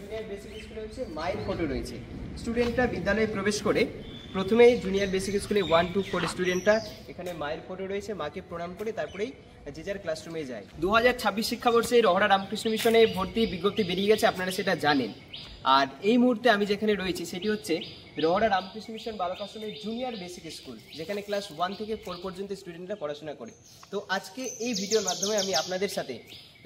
Junior basic স্কুলে হচ্ছে মায়ের ফটো রয়েছে। স্টুডেন্টরা বিদ্যালয়ে প্রবেশ করে প্রথমেই জুনিয়র বেসিক স্কুলে 1 to 4 স্টুডেন্টরা এখানে মায়ের ফটো রয়েছে, মাকে প্রণাম করে তারপরেই যে যার ক্লাসরুমে যায়। 2026 শিক্ষাবর্ষে রহরা রামকৃষ্ণ মিশনে ভর্তি বিজ্ঞপ্তি বেরিয়ে গেছে, আপনারা সেটা জানেন। আর এই মুহূর্তে আমি যেখানে রয়েছি সেটি হচ্ছে রহরা রামকৃষ্ণ মিশন বালক আশ্রমের জুনিয়র বেসিক স্কুল, যেখানে ক্লাস 1 থেকে 4 পর্যন্ত স্টুডেন্টরা পড়াশোনা করে। তো আজকে এই ভিডিওর মাধ্যমে আমি আপনাদের সাথে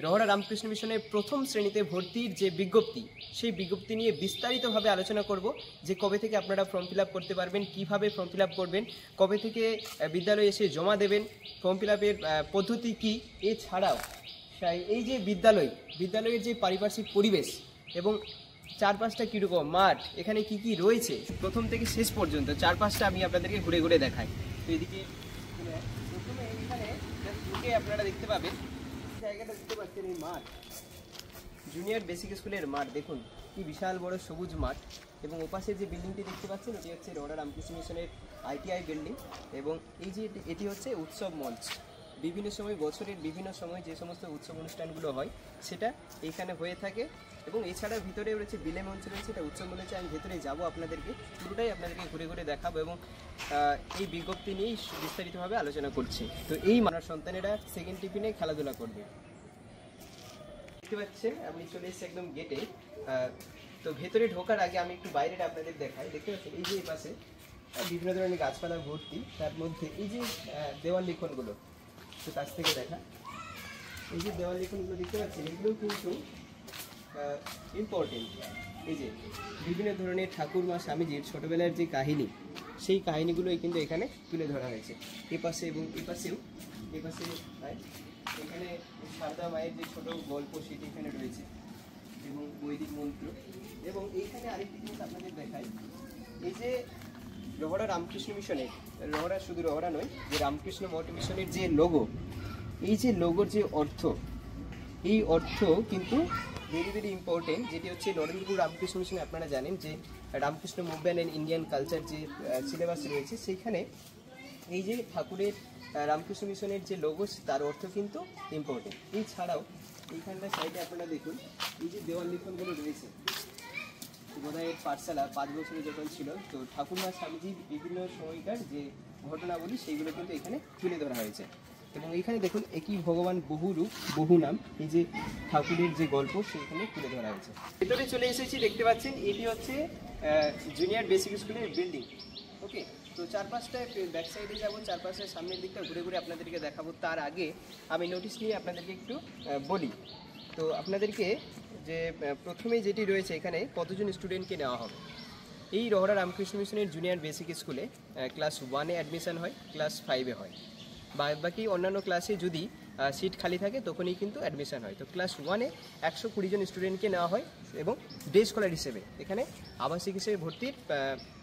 রহরা রামকৃষ্ণ মিশনের প্রথম শ্রেণীতে ভর্তির যে বিজ্ঞপ্তি, সেই বিজ্ঞপ্তি নিয়ে বিস্তারিতভাবে আলোচনা করব। যে কবে থেকে আপনারা ফর্ম ফিল আপ করতে পারবেন, কিভাবে ফর্ম ফিল আপ করবেন, কবে থেকে বিদ্যালয়ে এসে জমা দেবেন, ফর্ম ফিল আপের পদ্ধতি কী, এছাড়াও এই যে বিদ্যালয়ের যে পারিপার্শ্বিক পরিবেশ এবং চারপাশটা কীরকম, মাঠ, এখানে কি কি রয়েছে, প্রথম থেকে শেষ পর্যন্ত চারপাশটা আমি আপনাদেরকে ঘুরে ঘুরে দেখাই। তো এদিকে প্রথমে এখানে ঢুকে আপনারা দেখতে পাবেন, জায়গাটা দেখতে পাচ্ছেন এই মাঠ, জুনিয়র বেসিক স্কুলের মাঠ। দেখুন কি বিশাল বড় সবুজ মাঠ, এবং ওপাশে যে বিল্ডিংটি দেখতে পাচ্ছেন এটি হচ্ছে রহরা রামকৃষ্ণ মিশনের ITI বিল্ডিং। এবং এই যে এটি হচ্ছে উৎসব মঞ্চ। বিভিন্ন সময়, বছরের বিভিন্ন সময় যে সমস্ত উৎসব অনুষ্ঠানগুলো হয় সেটা এইখানে হয়ে থাকে। এবং এছাড়া ভিতরে রয়েছে বিলে মঞ্চ রয়েছে, এটা উৎসব মঞ্চ। আমি ভেতরে যাব, আপনাদেরকে পুরোটাই আপনাদেরকে ঘুরে ঘুরে দেখাবো এবং এই বিজ্ঞপ্তি নিয়েই বিস্তারিতভাবে আলোচনা করছি। তো এই মানব সন্তানেরা সেকেন্ড টিফিনে খেলাধুলা করবে। দেখতে পাচ্ছেন আপনি চলে এসেছি একদম গেটে। তো ভেতরে ঢোকার আগে আমি একটু বাইরেটা আপনাদের দেখাই। দেখতে পাচ্ছেন এই যে এই পাশে বিভিন্ন ধরনের গাছপালা ভর্তি, তার মধ্যে এই যে দেওয়াল লিখনগুলো, তো কাছ থেকে দেখা, এই যে দেওয়াল লিখনগুলো দেখতে পাচ্ছেন, এগুলো কিন্তু ইম্পর্টেন্ট। এই যে বিভিন্ন ধরনের ঠাকুরমা স্বামীজির ছোটোবেলার যে কাহিনী, সেই কাহিনীগুলোই কিন্তু এখানে তুলে ধরা হয়েছে। এপাশে এবং এপাশেও, এপাশে এখানে সারদা মায়ের যে ছোটো গল্প সেটি এখানে রয়েছে, এবং বৈদিক মন্ত্র। এবং এইখানে আরেকটি জিনিস আপনাদের দেখাই, এই যে রহরা রামকৃষ্ণ মিশনের, রহরা শুধু রহরা নয়, যে রামকৃষ্ণ মঠ মিশনের যে লোগো, এই যে লোগোর যে অর্থ, এই অর্থ কিন্তু ভেরি ভেরি ইম্পর্টেন্ট। যেটি হচ্ছে নরেন্দ্রপুর রামকৃষ্ণ মিশনে আপনারা জানেন যে Ramakrishna movement and Indian culture যে সিলেবাস রয়েছে, সেইখানে এই যে ঠাকুরের রামকৃষ্ণ মিশনের যে লোগো, তার অর্থ কিন্তু ইম্পর্টেন্ট। এছাড়াও এইখানটার সাইডে আপনারা দেখুন, এই যে দেওয়াল লিখনগুলো রয়েছে, বোধহয় পাঠশালা 5 বছরে যখন ছিল, তো ঠাকুরমা স্বামীজির বিভিন্ন সময়কার যে ঘটনাবলী সেইগুলো কিন্তু এখানে তুলে ধরা হয়েছে। এবং এইখানে দেখুন একই ভগবান বহু রূপ বহু নাম, এই যে ঠাকুরের যে গল্প সেইখানে তুলে ধরা হয়েছে। ভেতরে চলে এসেছি, দেখতে পাচ্ছেন এটি হচ্ছে জুনিয়র বেসিক স্কুলের বিল্ডিং। ওকে, তো চারপাশটা ব্যাক সাইডে যাবো, চারপাশের সামনের দিকটা ঘুরে ঘুরে আপনাদেরকে দেখাবো। তার আগে আমি নোটিশ নিয়ে আপনাদেরকে একটু বলি। তো আপনাদেরকে যে প্রথমেই যেটি রয়েছে, এখানে কতজন স্টুডেন্টকে নেওয়া হবে। এই রহরা রামকৃষ্ণ মিশনের জুনিয়র বেসিক স্কুলে ক্লাস 1-এ অ্যাডমিশন হয়, ক্লাস 5-এ হয়, বাকি অন্যান্য ক্লাসে যদি সিট খালি থাকে তখনই কিন্তু অ্যাডমিশন হয়। তো ক্লাস 1-এ 120 জন স্টুডেন্টকে নেওয়া হয়, এবং ডে স্কলার হিসেবে এখানে আবাসিক হিসেবে ভর্তির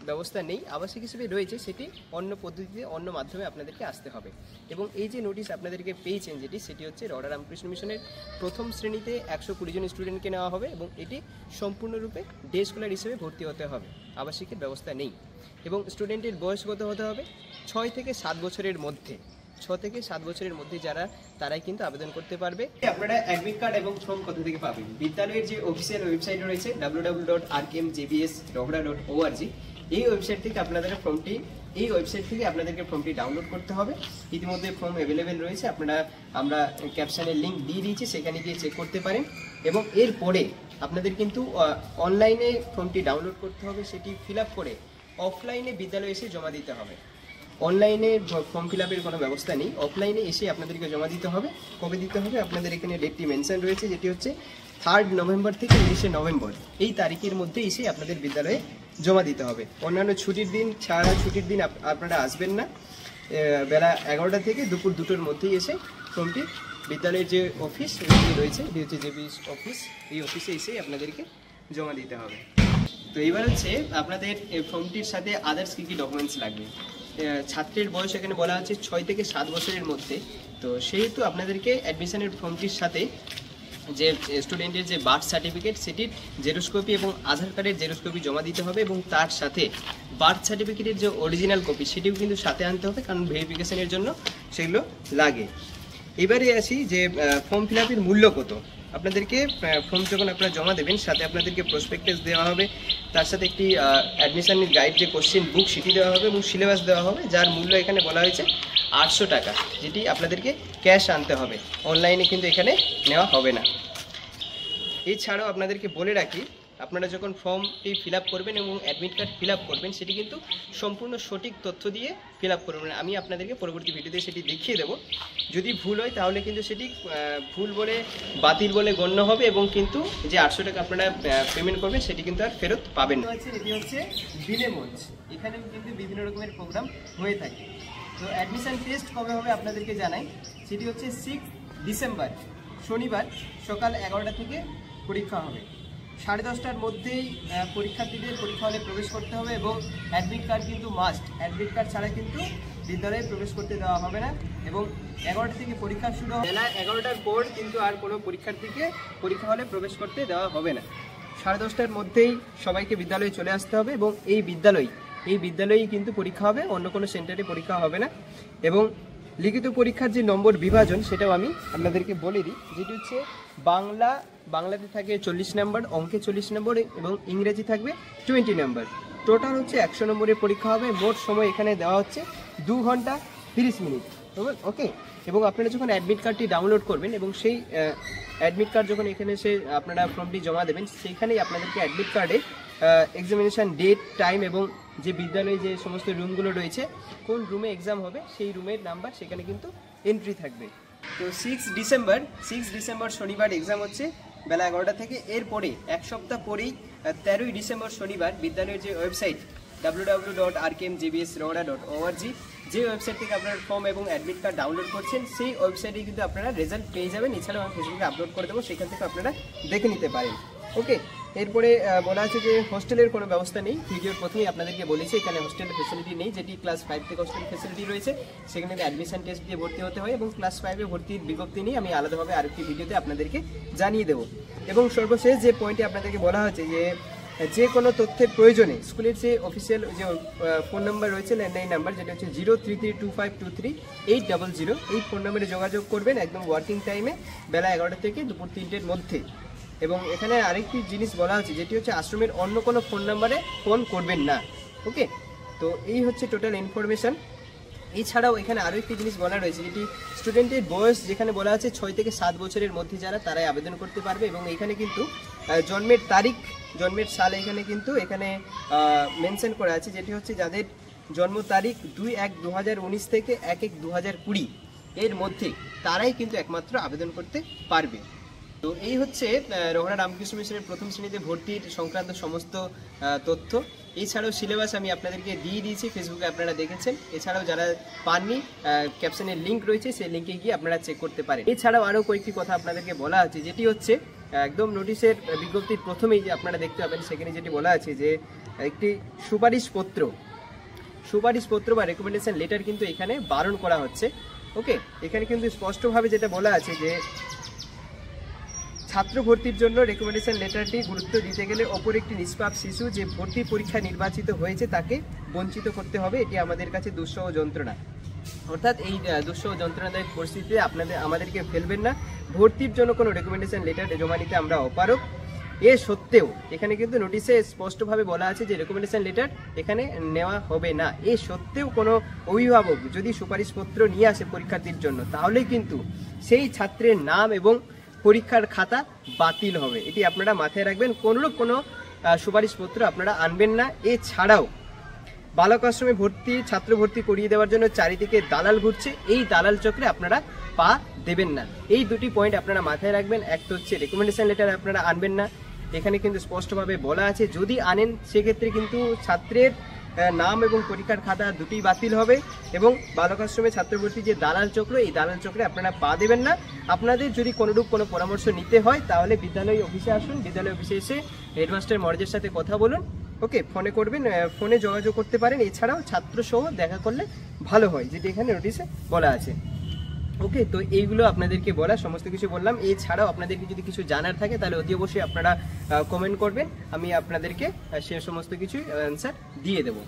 ব্যবস্থা নেই। আবাসিক হিসেবে রয়েছে, সেটি অন্য পদ্ধতিতে, অন্য মাধ্যমে আপনাদেরকে আসতে হবে। এবং এই যে নোটিশ আপনাদেরকে পেয়েছেন যেটি, সেটি হচ্ছে রহরা রামকৃষ্ণ মিশনের প্রথম শ্রেণীতে 120 জন স্টুডেন্টকে নেওয়া হবে, এবং এটি সম্পূর্ণরূপে ডে স্কলার হিসেবে ভর্তি হতে হবে, আবাসিকের ব্যবস্থা নেই। এবং স্টুডেন্টের বয়স কত হতে হবে, 6 থেকে 7 বছরের মধ্যে। 6 থেকে 7 বছরের মধ্যে যারা, তারাই কিন্তু আবেদন করতে পারবে। আপনারা অ্যাডমিট কার্ড এবং ফর্ম কোথা থেকে পাবেন, বিদ্যালয়ের যে অফিসিয়াল ওয়েবসাইট রয়েছে www.rkmjbs.rohra.org, এই ওয়েবসাইট থেকে আপনাদের আপনাদেরকে ফর্মটি ডাউনলোড করতে হবে। ইতিমধ্যে ফর্ম অ্যাভেলেবেল রয়েছে, আমরা ক্যাপশনের লিঙ্ক দিয়ে দিয়েছি, সেখানে গিয়ে চেক করতে পারেন। এবং এরপরে আপনাদের কিন্তু অনলাইনে ফর্মটি ডাউনলোড করতে হবে, সেটি ফিল আপ করে অফলাইনে বিদ্যালয়ে এসে জমা দিতে হবে। অনলাইনে ফর্ম ফিল আপের কোনো ব্যবস্থা নেই, অফলাইনে এসে আপনাদেরকে জমা দিতে হবে। কবে দিতে হবে আপনাদের এখানে ডেটটি মেনশন রয়েছে, যেটি হচ্ছে 3 নভেম্বর থেকে 19 নভেম্বর, এই তারিখের মধ্যে এসে আপনাদের বিদ্যালয়ে জমা দিতে হবে। অন্যান্য ছুটির দিন ছাড়া ছুটির দিন আপনারা আসবেন না। বেলা 11টা থেকে দুপুর 2টোর মধ্যেই এসে ফর্মটি বিদ্যালয়ের যে অফিস রয়েছে, এটি হচ্ছে জেবিএস অফিস, এই অফিসে এসেই আপনাদেরকে জমা দিতে হবে। তো এবার হচ্ছে আপনাদের এই ফর্মটির সাথে আদার্স কী কী ডকুমেন্টস লাগবে। ছাত্রের বয়স এখানে বলা হচ্ছে 6 থেকে 7 বছরের মধ্যে। তো সেহেতু আপনাদেরকে অ্যাডমিশনের ফর্মটির সাথে যে স্টুডেন্টের যে বার্থ সার্টিফিকেট, সেটির জেরক্স কপি এবং আধার কার্ডের জেরক্স কপি জমা দিতে হবে, এবং তার সাথে বার্থ সার্টিফিকেটের যে অরিজিনাল কপি সেটিও কিন্তু সাথে আনতে হবে, কারণ ভেরিফিকেশনের জন্য সেগুলো লাগে। এবারে আসি যে ফর্ম ফিল আপের মূল্য কত। আপনাদেরকে ফর্ম যখন আপনারা জমা দেবেন সাথে আপনাদেরকে প্রসপেক্টাস দেওয়া হবে, তার সাথে একটি অ্যাডমিশনের গাইড যে কোশ্চেন বুক সেটি দেওয়া হবে এবং সিলেবাস দেওয়া হবে, যার মূল্য এখানে বলা হয়েছে 800 টাকা, যেটি আপনাদেরকে ক্যাশ আনতে হবে, অনলাইনে কিন্তু এখানে নেওয়া হবে না। এছাড়াও আপনাদেরকে বলে রাখি, আপনারা যখন ফর্মটি ফিল আপ করবেন এবং অ্যাডমিট কার্ড ফিল আপ করবেন সেটি কিন্তু সম্পূর্ণ সঠিক তথ্য দিয়ে ফিল আপ করবেন। আমি আপনাদেরকে পরবর্তী ভিডিওতে সেটি দেখিয়ে দেবো। যদি ভুল হয় তাহলে কিন্তু সেটি ভুল বলে বাতিল বলে গণ্য হবে এবং কিন্তু যে 800 টাকা আপনারা পেমেন্ট করবেন সেটি কিন্তু আর ফেরত পাবেন না। এটি হচ্ছে বিলে মঞ্চ, এখানেও কিন্তু বিভিন্ন রকমের প্রোগ্রাম হয়ে থাকে। তো অ্যাডমিশন টেস্ট কবে হবে আপনাদেরকে জানাই, সেটি হচ্ছে 6 ডিসেম্বর শনিবার সকাল 11টা থেকে পরীক্ষা হবে। 10:30টার মধ্যেই পরীক্ষার্থীদের পরীক্ষা হলে প্রবেশ করতে হবে এবং অ্যাডমিট কার্ড কিন্তু মাস্ট, অ্যাডমিট কার্ড ছাড়া কিন্তু বিদ্যালয়ে প্রবেশ করতে দেওয়া হবে না। এবং 11টা থেকে পরীক্ষা শুরু হবে, বেলা 11টার পর কিন্তু আর কোনো পরীক্ষার্থীকে পরীক্ষা হলে প্রবেশ করতে দেওয়া হবে না। 10:30টার মধ্যেই সবাইকে বিদ্যালয়ে চলে আসতে হবে এবং এই বিদ্যালয়েই কিন্তু পরীক্ষা হবে, অন্য কোনো সেন্টারে পরীক্ষা হবে না। এবং লিখিত পরীক্ষার যে নম্বর বিভাজন সেটাও আমি আপনাদেরকে বলে দিই, যেটি হচ্ছে বাংলাতে থাকে 40 নম্বর, অঙ্কে 40 নম্বর এবং ইংরেজি থাকবে 20 নম্বর। টোটাল হচ্ছে 100 নম্বরের পরীক্ষা হবে। মোট সময় এখানে দেওয়া হচ্ছে 2 ঘন্টা 30 মিনিট। ওকে, এবং আপনারা যখন অ্যাডমিট কার্ডটি ডাউনলোড করবেন এবং সেই অ্যাডমিট কার্ড যখন এখানে এসে আপনারা ফর্মটি জমা দেবেন, সেইখানেই আপনাদেরকে অ্যাডমিট কার্ডে এক্সামিনেশান ডেট, টাইম এবং যে বিদ্যালয়ে যে সমস্ত রুমগুলো রয়েছে, কোন রুমে এক্সাম হবে সেই রুমের নাম্বার সেখানে কিন্তু এন্ট্রি থাকবে। তো 6 ডিসেম্বর শনিবার এক্সাম হচ্ছে বেলা 11টা থেকে। এরপরে এক সপ্তাহ পরেই 13ই ডিসেম্বর শনিবার বিদ্যালয়ের যে ওয়েবসাইট www.rkmgbsrohra.org, যে ওয়েবসাইট থেকে আপনারা ফর্ম এবং অ্যাডমিট কার্ড ডাউনলোড করছেন, সেই ওয়েবসাইটে কিন্তু আপনারা রেজাল্ট পেয়ে যাবেন। এছাড়াও আমি ফেসবুকে আপলোড করে দেবো, সেখান থেকে আপনারা দেখে নিতে পারেন। ওকে, এরপরে বলা আছে যে হোস্টেলের কোনো ব্যবস্থা নেই। ভিডিওর প্রথমেই আপনাদেরকে বলেছি এখানে হোস্টেলের ফেসিলিটি নেই, যেটি ক্লাস 5 থেকে হোস্টেল ফেসিলিটি রয়েছে, সেখানে অ্যাডমিশন টেস্ট দিয়ে ভর্তি হতে হয় এবং ক্লাস 5-এ ভর্তির বিজ্ঞপ্তি নিয়ে আমি আলাদাভাবে আরেকটি ভিডিওতে আপনাদেরকে জানিয়ে দেবো। এবং সর্বশেষ যে পয়েন্টে আপনাদেরকে বলা হচ্ছে যে কোনো তথ্যের প্রয়োজনে স্কুলের যে অফিসিয়াল যে ফোন নাম্বার রয়েছে, ল্যান্ডলাইন নাম্বার, যেটা হচ্ছে 0332523800, এই ফোন নাম্বারে যোগাযোগ করবেন একদম ওয়ার্কিং টাইমে বেলা 11টা থেকে দুপুর 3টের মধ্যে। এবং এখানে আরেকটি জিনিস বলা হচ্ছে, যেটি হচ্ছে আশ্রমের অন্য কোনো ফোন নাম্বারে ফোন করবেন না। ওকে, তো এই হচ্ছে টোটাল ইনফরমেশান। এছাড়াও এখানে আরও একটি জিনিস বলা রয়েছে, যেটি স্টুডেন্টের বয়স যেখানে বলা আছে 6 থেকে 7 বছরের মধ্যে যারা, তারাই আবেদন করতে পারবে। এবং এখানে কিন্তু জন্মের তারিখ, জন্মের সাল এখানে কিন্তু মেনশন করা আছে, যেটি হচ্ছে যাদের জন্ম তারিখ 2-1-2019 থেকে 1-1-2020 এর মধ্যে, তারাই কিন্তু একমাত্র আবেদন করতে পারবে। তো এই হচ্ছে রোহরা রামকৃষ্ণ মিশনের প্রথম শ্রেণীতে ভর্তির সংক্রান্ত সমস্ত তথ্য। এছাড়াও সিলেবাস আমি আপনাদেরকে দিয়ে দিয়েছি, ফেসবুকে আপনারা দেখেছেন। এছাড়াও যারা পাননি, ক্যাপশনের লিঙ্ক রয়েছে, সেই লিঙ্কে গিয়ে আপনারা চেক করতে পারেন। এছাড়াও আরও কয়েকটি কথা আপনাদেরকে বলা আছে, যেটি হচ্ছে একদম নোটিশের বিজ্ঞপ্তির প্রথমেই যে আপনারা দেখতে পাবেন, সেখানে যেটি বলা আছে যে একটি সুপারিশপত্র বা রেকমেন্ডেশন লেটার কিন্তু এখানে বারণ করা হচ্ছে। ওকে, এখানে কিন্তু স্পষ্টভাবে যেটা বলা আছে যে ছাত্র ভর্তির জন্য রেকমেন্ডেশন লেটারটি গুরুত্ব দিতে গেলে অপর একটি নিষ্পাপ শিশু যে ভর্তি পরীক্ষায় নির্বাচিত হয়েছে তাকে বঞ্চিত করতে হবে, এটি আমাদের কাছে দুঃসহ যন্ত্রণা। অর্থাৎ এই দুঃসহ যন্ত্রণাদায়ক পরিস্থিতিতে আমাদেরকে ফেলবেন না। ভর্তির জন্য কোনো রেকমেন্ডেশন লেটার জমা নিতে আমরা অপারগ। এ সত্ত্বেও এখানে কিন্তু নোটিশে স্পষ্টভাবে বলা আছে যে রেকমেন্ডেশন লেটার এখানে নেওয়া হবে না। এ সত্ত্বেও কোনো অভিভাবক যদি সুপারিশপত্র নিয়ে আসে পরীক্ষার্থীর জন্য, তাহলেই কিন্তু সেই ছাত্রের নাম এবং পরীক্ষার খাতা বাতিল হবে। এটি আপনারা মাথায় রাখবেন, কোনোরূপ কোনো সুপারিশপত্র আপনারা আনবেন না। এছাড়াও বালক আশ্রমে ছাত্র ভর্তি করিয়ে দেওয়ার জন্য চারিদিকে দালাল ঘুরছে, এই দালাল চক্রে আপনারা পা দেবেন না। এই দুটি পয়েন্ট আপনারা মাথায় রাখবেন। একটা হচ্ছে রেকমেন্ডেশন লেটার আপনারা আনবেন না, এখানে কিন্তু স্পষ্টভাবে বলা আছে যদি আনেন সেক্ষেত্রে কিন্তু ছাত্রের নাম এবং পরীক্ষার খাতা দুটি বাতিল হবে। এবং বালক আশ্রমে ছাত্রভর্তি যে দালাল চক্র, এই দালাল চক্রে আপনারা পা দেবেন না। আপনাদের যদি কোনোরূপ কোনো পরামর্শ নিতে হয় তাহলে বিদ্যালয় অফিসে আসুন, বিদ্যালয় অফিসে এসে হেডমাস্টার মর্জের সাথে কথা বলুন। ওকে, ফোনে করবেন, ফোনে যোগাযোগ করতে পারেন। এছাড়াও ছাত্রসহ দেখা করলে ভালো হয়, যেটি এখানে নোটিশে বলা আছে। ওকে, তো এইগুলো আপনাদেরকে বলা, সমস্ত কিছু বললাম। এছাড়াও আপনাদেরকে যদি কিছু জানার থাকে তাহলে অতি অবশ্যই আপনারা কমেন্ট করবেন, আমি আপনাদেরকে সে সমস্ত কিছু অ্যান্সার দিয়ে দেবো।